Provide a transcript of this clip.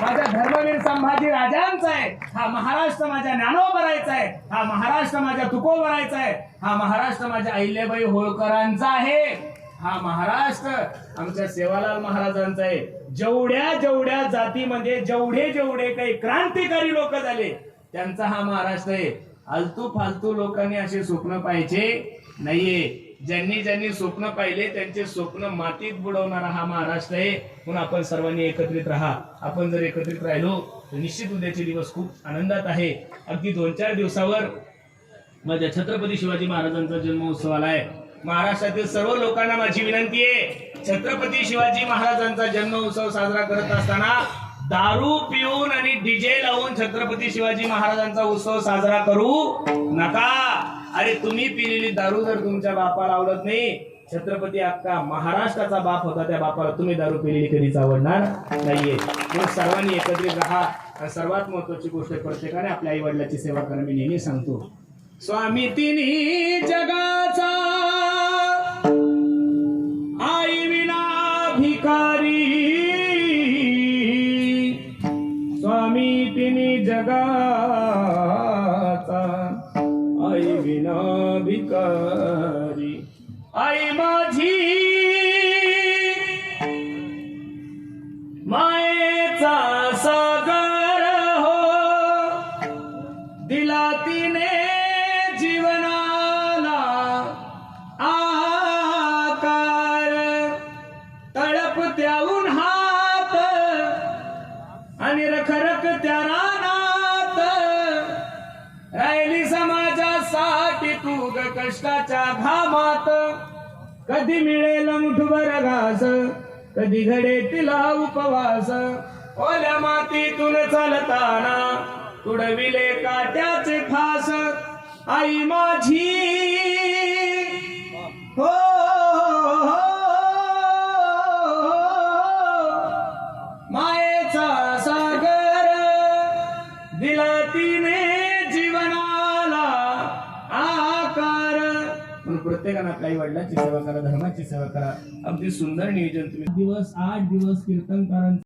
माझ्या धर्मवीर संभाजी राजांचा आहे, हा महाराष्ट्र माझ्या ज्ञानोबरायचा आहे, हा महाराष्ट्र माझ्या तुकोबरायचा आहे, हा महाराष्ट्र माझ्या अहिल्याबाई होळकरांचा आहे, हा महाराष्ट्र आमच्या सेवालाल महाराजांचा आहे. जेवढ्या जेवढ्या जातीमध्ये जेवढे जेवढे काही क्रांतिकारी लोक झाले त्यांचा हा महाराष्ट्र आहे. आलतू फालतू लोकांनी असे स्वप्न पाहिजे नाहीये. ज्यांनी ज्यांनी स्वप्न पाहिले त्यांचे स्वप्न मातीत बुडवणारा हा महाराष्ट्र आहे. म्हणून आपण सर्वांनी एकत्रित राहा. आपण जर एकत्रित राहिलो तर निश्चित उद्याचे दिवस खूप आनंदात आहे. अगदी 2-4 दिवसावर माझ्या छत्रपती शिवाजी महाराजांचा जन्मोत्सव आलाय. महाराष्ट्रातील सर्व लोकांना माझी विनंती आहे, छत्रपती शिवाजी महाराजांचा जन्मोत्सव साजरा करत असताना दारू पिऊन आणि डीजे लावून छत्रपती शिवाजी महाराजांचा उत्सव साजरा करू नका. अरे तुम्ही पिलेली दारू जर तुमच्या बापाला आवडत नाही, छत्रपती अख्खा महाराष्ट्राचा बाप होता, त्या बापाला तुम्ही दारू पिलेली कधीच आवडणार नाहीये. म्हणून सर्वांनी एकत्रित राहा. आणि सर्वात महत्वाची गोष्ट, प्रत्येकाने आपल्या आई वडिलांची सेवा करणं मी नेहमी सांगतो. स्वामी तिन्ही जगाचा आई विना भिकारी, स्वामी तिन्ही जगाचा आई विना भिकारी. आई माझी मायेचा सागर हो, दिला तिने जीवनाला आकार. तळपत्या उन्हात आणि रखरखत्या रानात राहिली समाजासाठी तू ग कष्टाच्या घामात. कधी मिळेल मुठभर घास, कधी घडे तिला उपवास. ओल्या मातीतून चालताना तुडविले काट्याचे फास. आई माझी हो, मायेचा सागर, दिला तिने जीवनाला आकार. म्हणून प्रत्येकानं आपल्या आई वडिलांची सेवा करा, धर्माची सेवा करा. अगदी सुंदर नियोजन. तुम्ही 8 दिवस कीर्तनकारांचं